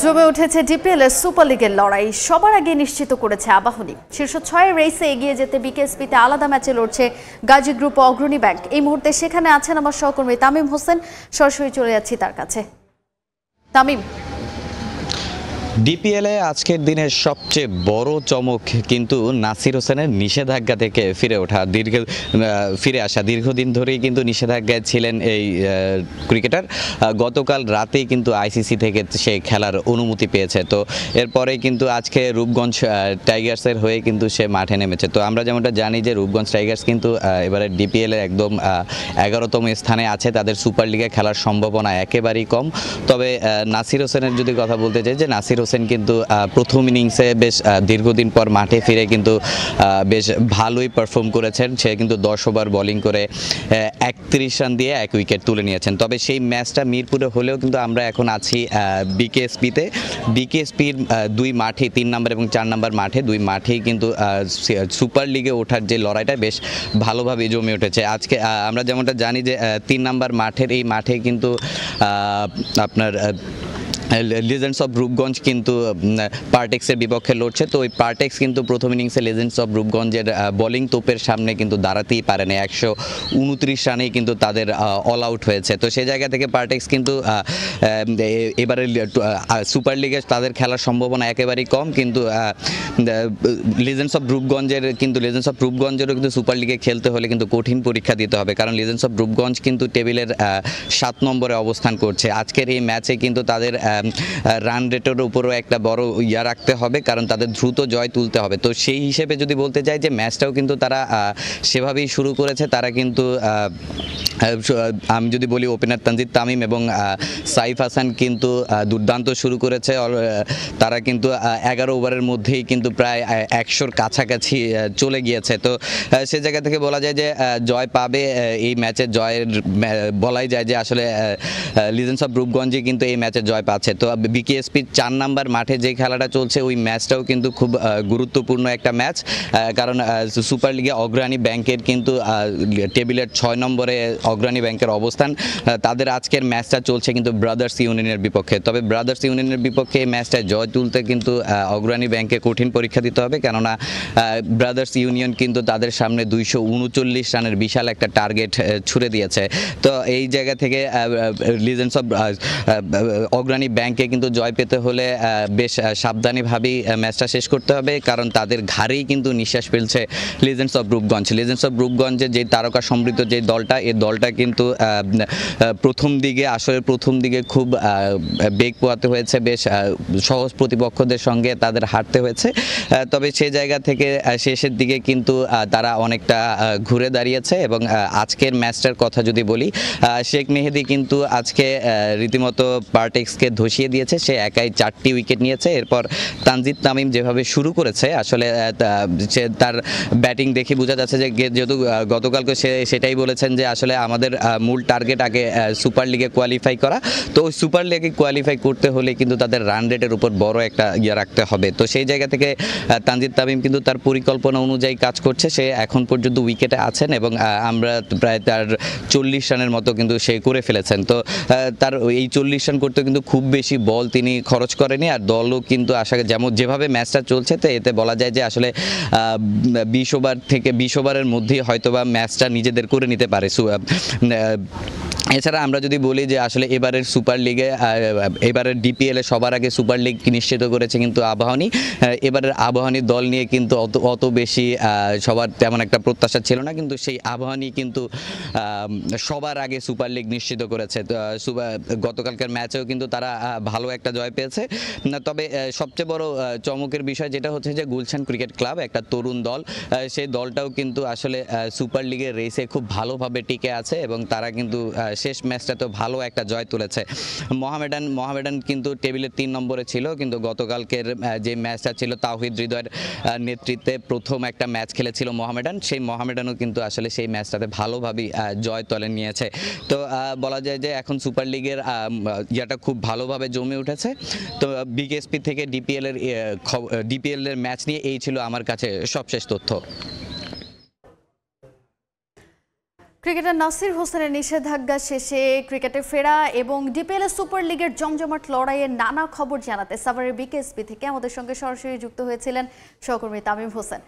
জমে উঠেছে ডিপিএল এর সুপার লিগের লড়াই। সবার আগে নিশ্চিত করেছে আবাহনী। শীর্ষ 6 রেসে এগিয়ে যেতে বিকেএসপিতে আলাদা ম্যাচে লড়ছে গাজী গ্রুপ ও অগ্রণী ব্যাংক। এই মুহূর্তে সেখানে আছেন আমার সহকর্মী তামিম হোসেন। সরাসরি চলে যাচ্ছি তার কাছে। তামিম, ডিপিএলে আজকের দিনের সবচেয়ে বড় চমক কিন্তু নাসির হোসেনের নিষেধাজ্ঞা থেকে ফিরে আসা। দীর্ঘদিন ধরেই কিন্তু নিষেধাজ্ঞায় ছিলেন এই ক্রিকেটার। গতকাল রাতেই কিন্তু আইসিসি থেকে সে খেলার অনুমতি পেয়েছে। তো এরপরে কিন্তু আজকে রূপগঞ্জ টাইগার্সের হয়ে কিন্তু সে মাঠে নেমেছে। তো আমরা যেমনটা জানি যে রূপগঞ্জ টাইগার্স কিন্তু এবারে ডিপিএলের একদম 11তম স্থানে আছে। তাদের সুপার লিগে খেলার সম্ভাবনা একেবারেই কম। তবে নাসির হোসেনের যদি কথা বলতে চাই, যে নাসির হোসেন কিন্তু প্রথম ইনিংসে বেশ দীর্ঘদিন পর মাঠে ফিরে কিন্তু বেশ ভালোই পারফর্ম করেছেন। সে কিন্তু 10 ওভার বোলিং করে 31 রান দিয়ে 1 উইকেট তুলে নিয়েছেন। তবে সেই ম্যাচটা মিরপুরে হলেও কিন্তু আমরা এখন আছি বিকেএসপিতে। বিকেএসপির দুই মাঠে 3 নম্বর এবং 4 নম্বর মাঠে দুই মাঠেই কিন্তু সুপার লিগে ওঠার যে লড়াইটা বেশ ভালোভাবে জমে উঠেছে। আজকে আমরা যেমনটা জানি যে 3 নম্বর মাঠের এই মাঠে কিন্তু আপনার লেজেন্ডস অফ রূপগঞ্জ কিন্তু পার্টেক্সের বিপক্ষে লড়ছে। তো ওই পার্টেক্স কিন্তু প্রথম ইনিংসে লেজেন্ডস অফ রূপগঞ্জের বোলিং তোপের সামনে কিন্তু দাঁড়াতেই পারেনি। 129 রানেই কিন্তু তাদের অল আউট হয়েছে। তো সেই জায়গা থেকে পার্টেক্স কিন্তু এবারে সুপার লিগে তাদের খেলার সম্ভাবনা একেবারেই কম। কিন্তু লেজেন্ডস অফ রূপগঞ্জেরও কিন্তু সুপার লিগে খেলতে হলে কিন্তু কঠিন পরীক্ষা দিতে হবে, কারণ লেজেন্ডস অফ রূপগঞ্জ কিন্তু টেবিলের 7 নম্বরে অবস্থান করছে। আজকের এই ম্যাচে কিন্তু তাদের রান রেটের উপরও একটা বড় রাখতে হবে, কারণ তাদের দ্রুত জয় তুলতে হবে। তো সেই হিসেবে যদি বলতে চাই যে ম্যাচটাও কিন্তু তারা সেভাবেই শুরু করেছে। তারা কিন্তু আমি যদি বলি ওপেনার তানজিদ তামিম এবং সাইফ হাসান কিন্তু দুর্দান্ত শুরু করেছে। তারা কিন্তু 11 ওভারের মধ্যেই কিন্তু প্রায় 100-র কাছাকাছি চলে গিয়েছে। তো সে জায়গা থেকে বলা যায় যে জয় পাবে এই ম্যাচে। বলাই যায় যে আসলে লেজেন্ডস অফ রূপগঞ্জে কিন্তু এই ম্যাচে জয় পাচ্ছে। তো বিকেএসপির 4 নম্বর মাঠে যে খেলাটা চলছে ওই ম্যাচটাও কিন্তু খুব গুরুত্বপূর্ণ একটা ম্যাচ, কারণ সুপার লিগে অগ্রণী ব্যাংকের কিন্তু টেবিলের 6 নম্বরে অগ্রণী ব্যাংকের অবস্থান। তাদের আজকের ম্যাচটা চলছে কিন্তু ব্রাদার্স ইউনিয়নের বিপক্ষে। তবে ব্রাদার্স ইউনিয়নের বিপক্ষে এই ম্যাচটায় জয় তুলতে কিন্তু অগ্রণী ব্যাংকে কঠিন পরীক্ষা দিতে হবে, কেননা ব্রাদার্স ইউনিয়ন কিন্তু তাদের সামনে 239 রানের বিশাল একটা টার্গেট ছুড়ে দিয়েছে। তো এই জায়গা থেকে লেজেন্ডস অফ অগ্রণী ব্যাংকে কিন্তু জয় পেতে হলে বেশ সাবধানীভাবেই ম্যাচটা শেষ করতে হবে, কারণ তাদের ঘাড়েই কিন্তু নিঃশ্বাস ফেলছে লেজেন্ডস অফ রূপগঞ্জের যে তারকা সমৃদ্ধ যে দলটা, এই দলটা কিন্তু প্রথম দিকে খুব বেগ পোয়াতে হয়েছে, বেশ সহজ প্রতিপক্ষদের সঙ্গে তাদের হারতে হয়েছে। তবে সেই জায়গা থেকে শেষের দিকে কিন্তু তারা অনেকটা ঘুরে দাঁড়িয়েছে। এবং আজকের ম্যাচটার কথা যদি বলি, শেখ মেহেদী কিন্তু আজকে রীতিমতো পার্টেক্সকে ধসিয়ে দিয়েছে। সে একাই 4টি উইকেট নিয়েছে। এরপর তানজিদ তামিম যেভাবে শুরু করেছে, আসলে সে তার ব্যাটিং দেখে বোঝা যাচ্ছে যে যেহেতু গতকালকে সে সেটাই বলেছেন যে আসলে আমাদের মূল টার্গেট আগে সুপার লিগে কোয়ালিফাই করা। তো ওই সুপার লিগে কোয়ালিফাই করতে হলে কিন্তু তাদের রান রেটের উপর বড় একটা রাখতে হবে। তো সেই জায়গা থেকে তানজিদ তামিম কিন্তু তার পরিকল্পনা অনুযায়ী কাজ করছে। সে এখন পর্যন্ত উইকেটে আছেন এবং আমরা প্রায় তার 40 রানের মতো কিন্তু সে করে ফেলেছেন। তো তার এই 40 রান করতে কিন্তু খুব বেশি বল তিনি খরচ করেনি। আর দলও কিন্তু যেভাবে ম্যাচটা চলছে, তো এতে বলা যায় যে আসলে 20 ওভারের মধ্যেই হয়তোবা ম্যাচটা নিজেদের করে নিতে পারে। এছাড়া আমরা যদি বলি যে আসলে এবারের সুপার লিগে এবারের ডিপিএলে সবার আগে সুপার লিগ নিশ্চিত করেছে কিন্তু আবাহনী। এবারের আবাহনীর দল নিয়ে কিন্তু অত বেশি সবার তেমন একটা প্রত্যাশা ছিল না, কিন্তু সেই আবাহনী কিন্তু সবার আগে সুপার লিগ নিশ্চিত করেছে। গতকালকার ম্যাচেও কিন্তু তারা ভালো একটা জয় পেয়েছে। তবে সবচেয়ে বড় চমকের বিষয় যেটা হচ্ছে যে গুলশান ক্রিকেট ক্লাব, একটা তরুণ দল, সেই দলটাও কিন্তু আসলে সুপার লিগের রেসে খুব ভালোভাবে টিকে আছে এবং তারা কিন্তু শেষ ম্যাচটাতে ভালো একটা জয় তুলেছে। মোহামেডান কিন্তু টেবিলের 3 নম্বরে ছিল, কিন্তু গতকালকের যে ম্যাচটা ছিল তাওহিদ হৃদয়ের নেতৃত্বে প্রথম একটা ম্যাচ খেলেছিল মোহামেডান। সেই মোহামেডানও কিন্তু আসলে সেই ম্যাচটাতে ভালোভাবেই জয় তুলে নিয়েছে। তো বলা যায় যে এখন সুপার লিগের ইয়াটা খুব ভালোভাবে জমে উঠেছে। তো বিকেএসপি থেকে ডিপিএল এর ম্যাচ নিয়ে এই ছিল আমার কাছে সবশেষ তথ্য। ক্রিকেটার নাসির হোসেনের নিষেধাজ্ঞা শেষে ক্রিকেটে ফেরা এবং ডিপিএল সুপার লিগের জমজমাট লড়াইয়ের নানা খবর জানাতে সাভারের বিকেএসপি থেকে আমাদের সঙ্গে সরাসরি যুক্ত হয়েছিলেন সহকর্মী তামিম হোসেন।